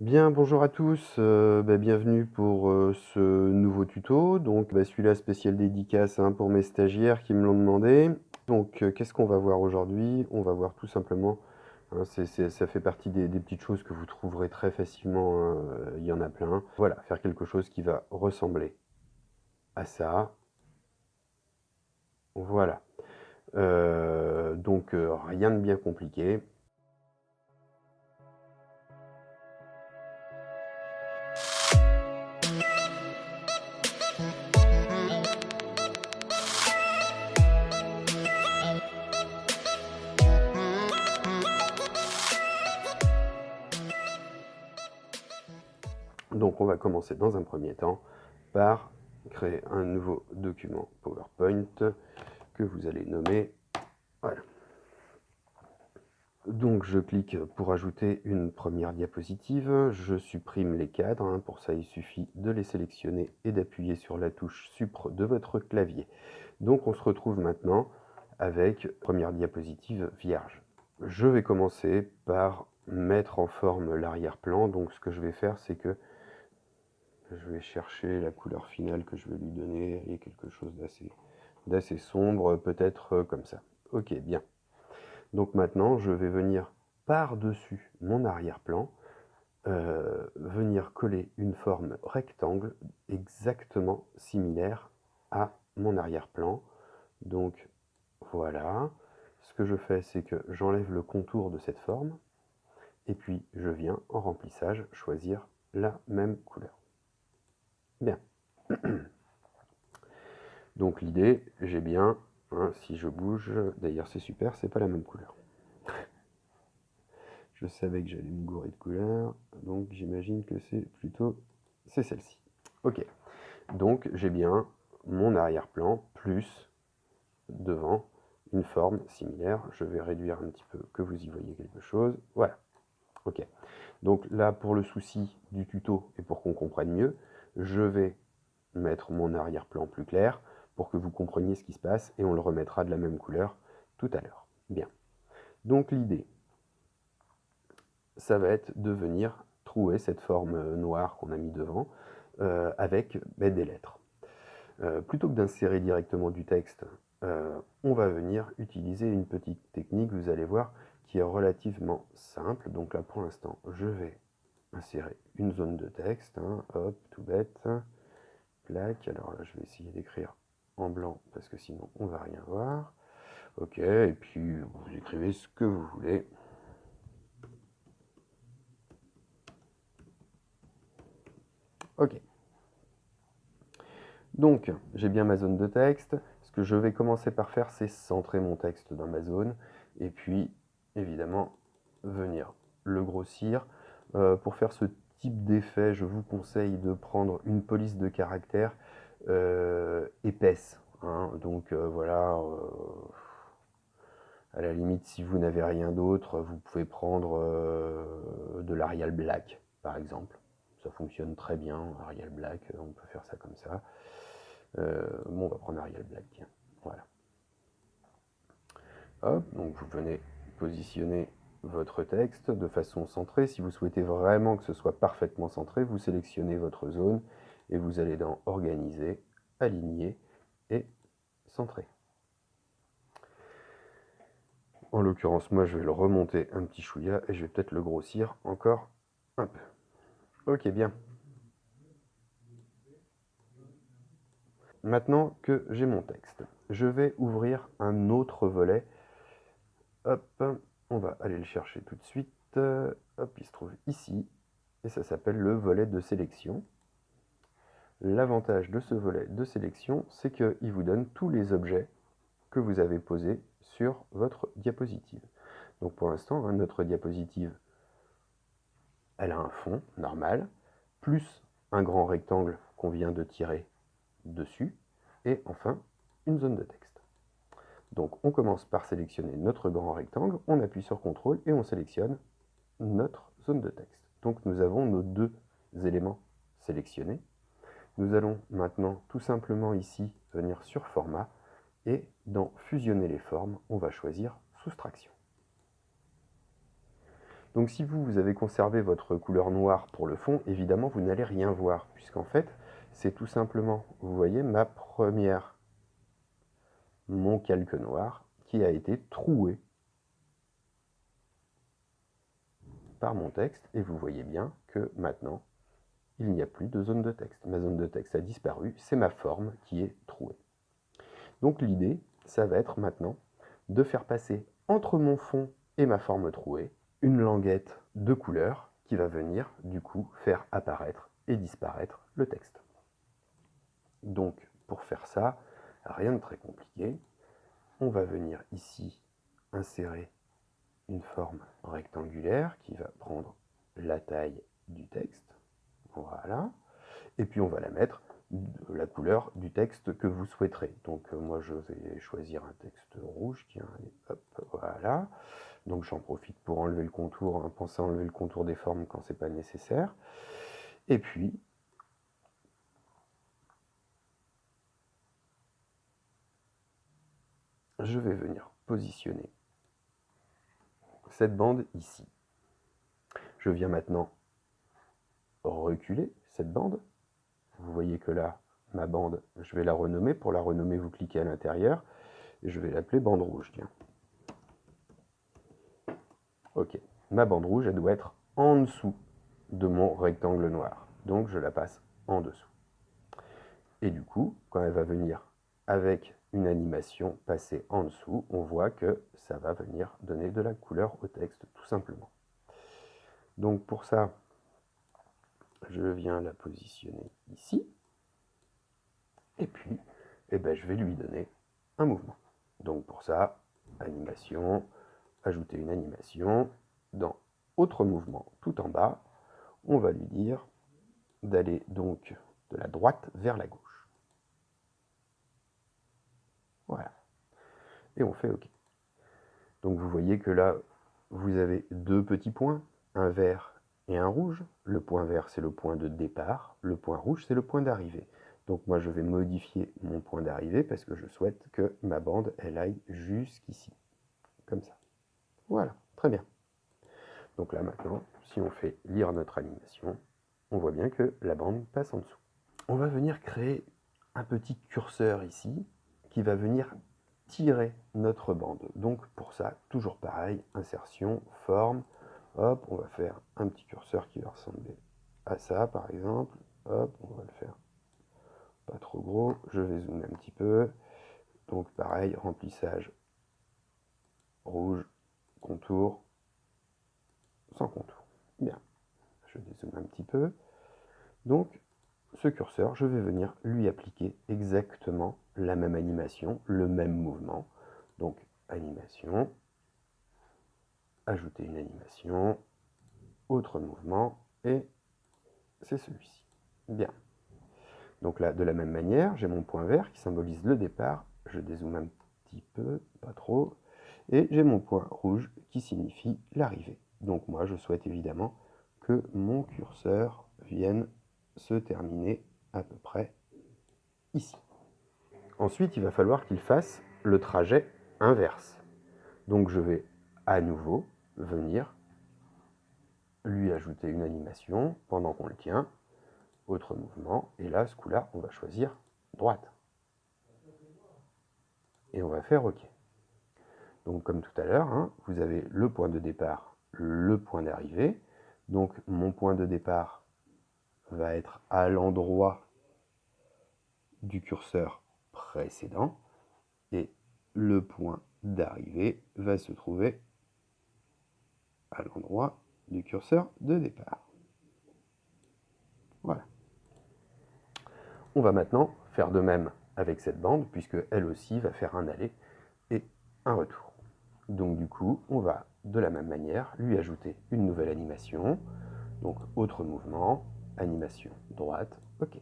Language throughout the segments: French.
Bien, bonjour à tous, bienvenue pour, ce nouveau tuto. Donc, celui-là spécial dédicace, hein, pour mes stagiaires qui me l'ont demandé. Donc, qu'est-ce qu'on va voir aujourd'hui? On va voir tout simplement, hein, ça fait partie des petites choses que vous trouverez très facilement, hein, il y en a plein. Voilà, faire quelque chose qui va ressembler à ça. Voilà. Donc, rien de bien compliqué. Donc on va commencer dans un premier temps par créer un nouveau document PowerPoint que vous allez nommer. Voilà. Donc je clique pour ajouter une première diapositive, je supprime les cadres, hein. Pour ça il suffit de les sélectionner et d'appuyer sur la touche Supr de votre clavier. Donc on se retrouve maintenant avec première diapositive vierge. Je vais commencer par mettre en forme l'arrière-plan, donc ce que je vais faire c'est que je vais chercher la couleur finale que je vais lui donner, et quelque chose d'assez sombre, peut-être comme ça. Ok, bien. Donc maintenant, je vais venir par-dessus mon arrière-plan, venir coller une forme rectangle exactement similaire à mon arrière-plan. Donc voilà. Ce que je fais, c'est que j'enlève le contour de cette forme, et puis je viens en remplissage choisir la même couleur. Bien. Donc l'idée, j'ai bien, hein, si je bouge, d'ailleurs c'est super, c'est pas la même couleur. Je savais que j'allais me gourer de couleur, donc j'imagine que c'est celle-ci. Ok, donc j'ai bien mon arrière-plan plus devant une forme similaire. Je vais réduire un petit peu que vous y voyez quelque chose. Voilà, ok. Donc là, pour le souci du tuto et pour qu'on comprenne mieux, je vais mettre mon arrière-plan plus clair pour que vous compreniez ce qui se passe, et on le remettra de la même couleur tout à l'heure. Bien. Donc l'idée, ça va être de venir trouer cette forme noire qu'on a mis devant avec des lettres. Plutôt que d'insérer directement du texte, on va venir utiliser une petite technique, vous allez voir, qui est relativement simple. Donc là, pour l'instant, je vais insérer une zone de texte, hein, hop, tout bête, plaque. Alors là, je vais essayer d'écrire en blanc parce que sinon on va rien voir. Ok, et puis vous écrivez ce que vous voulez. Ok. Donc, j'ai bien ma zone de texte. Ce que je vais commencer par faire, c'est centrer mon texte dans ma zone, et puis, évidemment, venir le grossir. Pour faire ce type d'effet, je vous conseille de prendre une police de caractère épaisse, hein. Donc voilà, à la limite, si vous n'avez rien d'autre, vous pouvez prendre de l'Arial Black, par exemple. Ça fonctionne très bien, Arial Black, on peut faire ça comme ça. Bon, on va prendre Arial Black, tiens. Voilà. Hop, donc vous venez positionner votre texte de façon centrée. Si vous souhaitez vraiment que ce soit parfaitement centré, vous sélectionnez votre zone et vous allez dans Organiser, Aligner et Centrer. En l'occurrence, moi je vais le remonter un petit chouïa et je vais peut-être le grossir encore un peu. Ok, bien. Maintenant que j'ai mon texte, je vais ouvrir un autre volet. Hop, on va aller le chercher tout de suite. Hop, il se trouve ici, et ça s'appelle le volet de sélection. L'avantage de ce volet de sélection, c'est qu'il vous donne tous les objets que vous avez posés sur votre diapositive. Donc pour l'instant, hein, notre diapositive, elle a un fond normal, plus un grand rectangle qu'on vient de tirer dessus, et enfin une zone de texte. Donc on commence par sélectionner notre grand rectangle, on appuie sur CTRL et on sélectionne notre zone de texte. Donc nous avons nos deux éléments sélectionnés. Nous allons maintenant tout simplement ici venir sur Format, et dans Fusionner les formes, on va choisir Soustraction. Donc si vous avez conservé votre couleur noire pour le fond, évidemment, vous n'allez rien voir, puisqu'en fait, c'est tout simplement, vous voyez, mon calque noir qui a été troué par mon texte, et vous voyez bien que maintenant, il n'y a plus de zone de texte. Ma zone de texte a disparu, c'est ma forme qui est trouée. Donc l'idée, ça va être maintenant de faire passer entre mon fond et ma forme trouée une languette de couleur qui va venir du coup faire apparaître et disparaître le texte. Donc pour faire ça, rien de très compliqué, on va venir ici insérer une forme rectangulaire qui va prendre la taille du texte, voilà, et puis on va la mettre de la couleur du texte que vous souhaiterez. Donc moi je vais choisir un texte rouge, tiens, allez, hop, voilà. Donc j'en profite pour enlever le contour, hein, pensez à enlever le contour des formes quand c'est pas nécessaire. Et puis, je vais venir positionner cette bande ici. Je viens maintenant reculer cette bande. Vous voyez que là, ma bande, je vais la renommer. Pour la renommer, vous cliquez à l'intérieur. Et je vais l'appeler bande rouge, tiens. Ok, ma bande rouge, elle doit être en dessous de mon rectangle noir. Donc je la passe en dessous. Et du coup, quand elle va venir avec une animation passée en dessous, on voit que ça va venir donner de la couleur au texte, tout simplement. Donc pour ça, je viens la positionner ici. Et puis, je vais lui donner un mouvement. Donc pour ça, animation, ajouter une animation. Dans autre mouvement, tout en bas, on va lui dire d'aller donc de la droite vers la gauche. Voilà. Et on fait OK. Donc vous voyez que là, vous avez deux petits points, un vert et un rouge. Le point vert, c'est le point de départ. Le point rouge, c'est le point d'arrivée. Donc moi, je vais modifier mon point d'arrivée parce que je souhaite que ma bande, elle aille jusqu'ici. Comme ça. Voilà, très bien. Donc là, maintenant, si on fait lire notre animation, on voit bien que la bande passe en dessous. On va venir créer un petit curseur ici qui va venir tirer notre bande. Donc pour ça, toujours pareil, insertion, forme, hop, on va faire un petit curseur qui va ressembler à ça par exemple, hop, on va le faire pas trop gros, je vais zoomer un petit peu, donc pareil, remplissage rouge, contour, sans contour. Bien, je dézoome un petit peu, donc ce curseur, je vais venir lui appliquer exactement la même animation, le même mouvement. Donc, animation, ajouter une animation, autre mouvement, et c'est celui-ci. Bien. Donc là, de la même manière, j'ai mon point vert qui symbolise le départ. Je dézoome un petit peu, pas trop. Et j'ai mon point rouge qui signifie l'arrivée. Donc moi, je souhaite évidemment que mon curseur vienne se terminer à peu près ici. Ensuite, il va falloir qu'il fasse le trajet inverse. Donc je vais à nouveau venir lui ajouter une animation pendant qu'on le tient, autre mouvement, et là, ce coup-là, on va choisir droite. Et on va faire OK. Donc comme tout à l'heure, hein, vous avez le point de départ, le point d'arrivée. Donc mon point de départ va être à l'endroit du curseur précédent, et le point d'arrivée va se trouver à l'endroit du curseur de départ. Voilà. On va maintenant faire de même avec cette bande, puisque elle aussi va faire un aller et un retour. Donc du coup, on va de la même manière lui ajouter une nouvelle animation. Donc autre mouvement, animation droite, OK.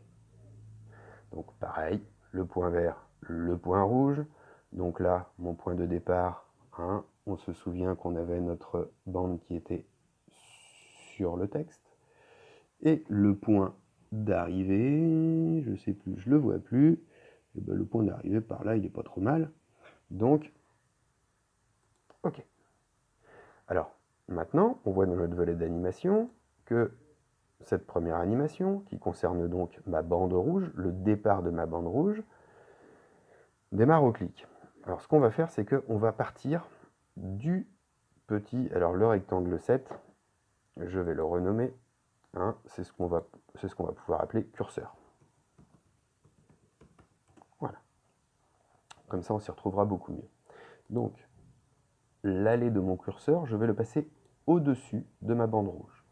Donc pareil, le point vert, le point rouge. Donc là, mon point de départ, hein, on se souvient qu'on avait notre bande qui était sur le texte. Et le point d'arrivée, je ne sais plus, je ne le vois plus. Et ben, le point d'arrivée par là, il n'est pas trop mal. Donc, OK. Alors, Maintenant, on voit dans notre volet d'animation que cette première animation, qui concerne donc ma bande rouge, le départ de ma bande rouge, démarre au clic. Alors ce qu'on va faire, c'est qu'on va partir du petit, alors le rectangle 7, je vais le renommer, hein, c'est ce qu'on va pouvoir appeler curseur. Voilà. Comme ça, on s'y retrouvera beaucoup mieux. Donc, l'aller de mon curseur, je vais le passer au-dessus de ma bande rouge.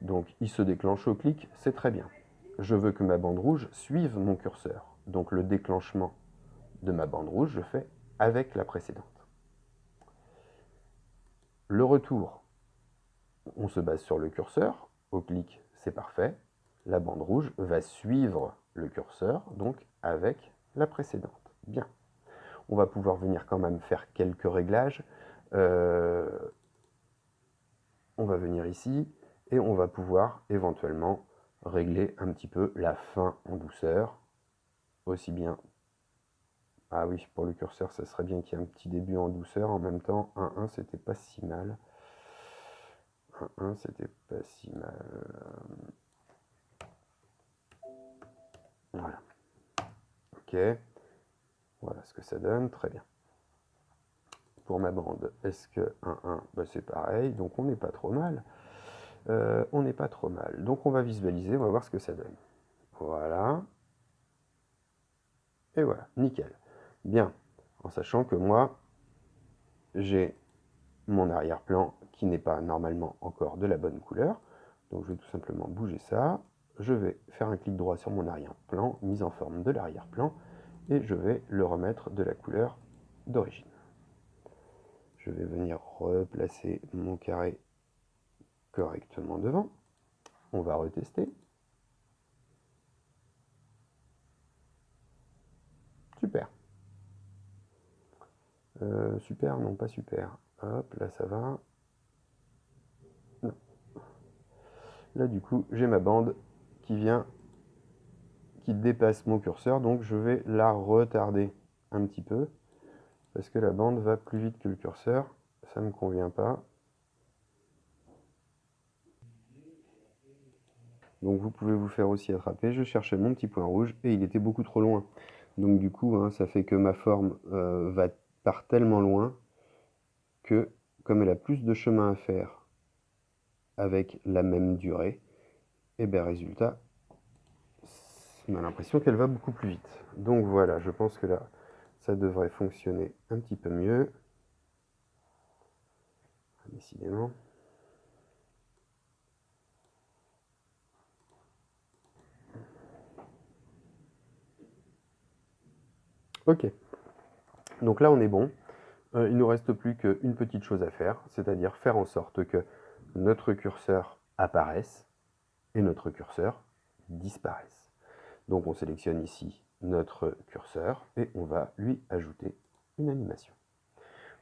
Donc, il se déclenche au clic, c'est très bien. Je veux que ma bande rouge suive mon curseur. Donc, le déclenchement de ma bande rouge, je fais avec la précédente. Le retour, on se base sur le curseur. Au clic, c'est parfait. La bande rouge va suivre le curseur, donc avec la précédente. Bien. On va pouvoir venir quand même faire quelques réglages. On va venir ici et on va pouvoir éventuellement régler un petit peu la fin en douceur. Aussi bien... Ah oui, pour le curseur, ça serait bien qu'il y ait un petit début en douceur. En même temps, 1-1, c'était pas si mal. 1-1, c'était pas si mal. Voilà. Ok. Voilà ce que ça donne. Très bien. Pour ma bande, est-ce que 1-1, bah c'est pareil. Donc on n'est pas trop mal. On n'est pas trop mal. Donc on va visualiser, on va voir ce que ça donne. Voilà. Et voilà, nickel. Bien. En sachant que moi, j'ai mon arrière-plan qui n'est pas normalement encore de la bonne couleur. Donc je vais tout simplement bouger ça. Je vais faire un clic droit sur mon arrière-plan, mise en forme de l'arrière-plan, et je vais le remettre de la couleur d'origine. Je vais venir replacer mon carré correctement devant. On va retester. Super. Super, non pas super. Hop, là ça va. Non. Là du coup, j'ai ma bande qui dépasse mon curseur, donc je vais la retarder un petit peu, parce que la bande va plus vite que le curseur, ça ne me convient pas. Donc vous pouvez vous faire aussi attraper, je cherchais mon petit point rouge et il était beaucoup trop loin. Donc du coup, hein, ça fait que ma forme part tellement loin que, comme elle a plus de chemin à faire avec la même durée, et bien résultat, on a l'impression qu'elle va beaucoup plus vite. Donc voilà, je pense que là, ça devrait fonctionner un petit peu mieux. Décidément. Ok. Donc là, on est bon. Il ne nous reste plus qu'une petite chose à faire, c'est-à-dire faire en sorte que notre curseur apparaisse et notre curseur disparaisse. Donc on sélectionne ici notre curseur et on va lui ajouter une animation.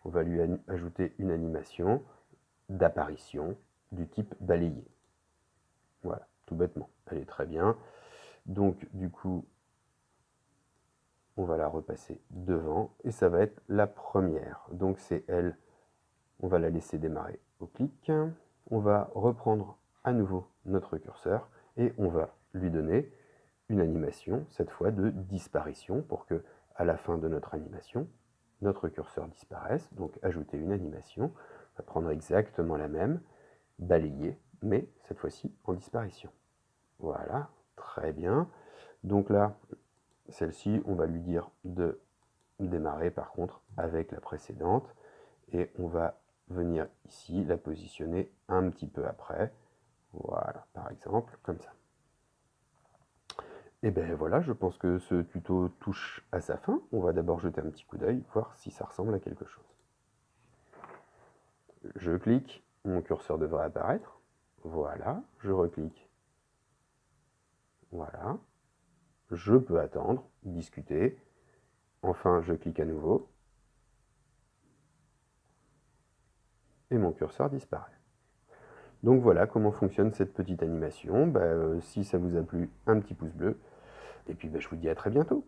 On va lui ajouter une animation d'apparition du type balayé. Voilà, tout bêtement. Elle est très bien. Donc du coup, on va la repasser devant et ça va être la première. Donc c'est elle, on va la laisser démarrer au clic. On va reprendre à nouveau notre curseur et on va lui donner une animation, cette fois de disparition, pour que à la fin de notre animation, notre curseur disparaisse. Donc ajouter une animation, on va prendre exactement la même, balayer, mais cette fois-ci en disparition. Voilà, très bien. Donc là, celle-ci, on va lui dire de démarrer par contre avec la précédente et on va venir ici la positionner un petit peu après. Voilà, par exemple, comme ça. Et bien voilà, je pense que ce tuto touche à sa fin. On va d'abord jeter un petit coup d'œil, voir si ça ressemble à quelque chose. Je clique, mon curseur devrait apparaître. Voilà, je reclique. Voilà. Je peux attendre, discuter. Enfin, je clique à nouveau. Et mon curseur disparaît. Donc voilà comment fonctionne cette petite animation. Si ça vous a plu, un petit pouce bleu. Et puis je vous dis à très bientôt.